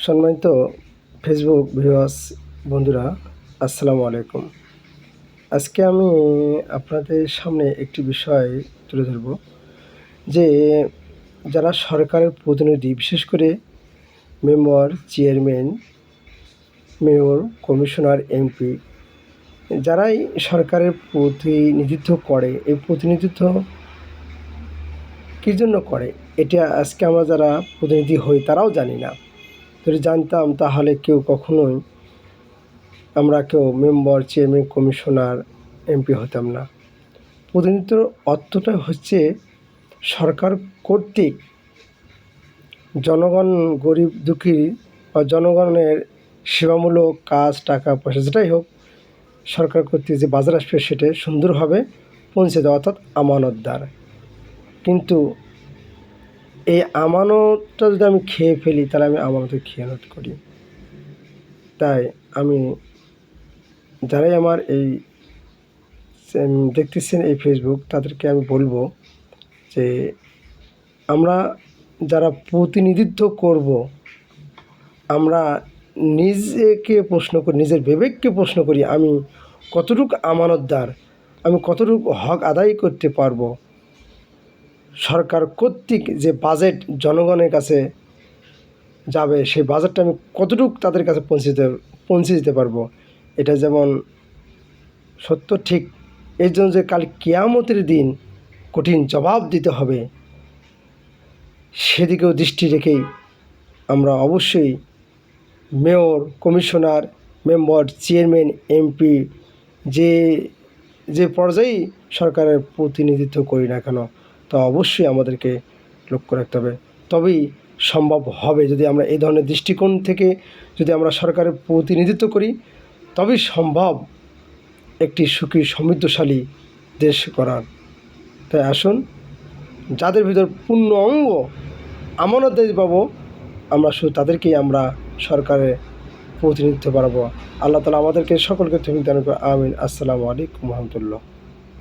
সম্মানিত Facebook viewers বন্ধুরা, আসসালামু আলাইকুম। আজকে আমি আপনাদের সামনে একটি বিষয় তুলে ধরব যে যারা সরকারের প্রতিনিধি, বিশেষ করে member, chairman, mayor, commissioner, MP, যারাই সরকারের প্রতিনিধিত্ব করে, এই প্রতিনিধিত্ব কী জন্য করে এটা আজকে আমরা যারা প্রতিনিধি হই তারাও জানি না। যদি জানতাম তাহলে কখনোই আমরা মেম্বার, চেয়ারম্যান, কমিশনার, এমপি হতাম না। প্রতিনিধিত্বর অর্থটা হচ্ছে সরকার কর্তৃক জনগণ, গরিব দুঃখী বা জনগণের সেবামূলক কাজ, টাকা পয়সা যেটাই হোক, সরকার কর্তৃক যে বাজার আসবে সেটা সুন্দরভাবে পৌঁছে দেওয়া, অর্থাৎ আমানতদার। কিন্তু এই আমানতটা যদি আমি খেয়ে ফেলি তাহলে আমি আমানতের খেয়ানত করি। তাই আমি যারাই আমার এই দেখতেছেন এই ফেসবুক, তাদেরকে আমি বলবো যে আমরা যারা প্রতিনিধিত্ব করব, আমরা নিজেকে প্রশ্ন করি, নিজের বিবেককে প্রশ্ন করি, আমি কতটুকু আমানতদার, আমি কতটুকু হক আদায় করতে পারবো। সরকার কর্তৃক যে বাজেট জনগণের কাছে যাবে, সেই বাজেটটা আমি কতটুকু তাদের কাছে পৌঁছে দিতে পারবো। এটা যেমন সত্য, ঠিক এই জন্য যে কাল কিয়ামতের দিন কঠিন জবাব দিতে হবে, সেদিকেও দৃষ্টি রেখেই আমরা অবশ্যই mayor, commissioner, member, chairman, MP, যে যে পর্যায়েই সরকারের প্রতিনিধিত্ব করি না কেন, তা অবশ্যই আমাদেরকে লক্ষ্য রাখতে হবে। তবেই সম্ভব হবে, যদি আমরা এই ধরনের দৃষ্টিকোণ থেকে যদি আমরা সরকারের প্রতিনিধিত্ব করি, তবেই সম্ভব একটি সুখী সমৃদ্ধশালী দেশ করার। তাই আসুন, যাদের ভিতর পূর্ণ অঙ্গ আমানতদারি পাবো, আমরা শুধু তাদেরকেই আমরা সরকারের প্রতিনিধিত্ব পারবো। আল্লাহ তাআলা আমাদেরকে সকলকে তৌফিক দান করুন। আমিন। আসসালামু আলাইকুম ওয়া রাহমাতুল্লাহ।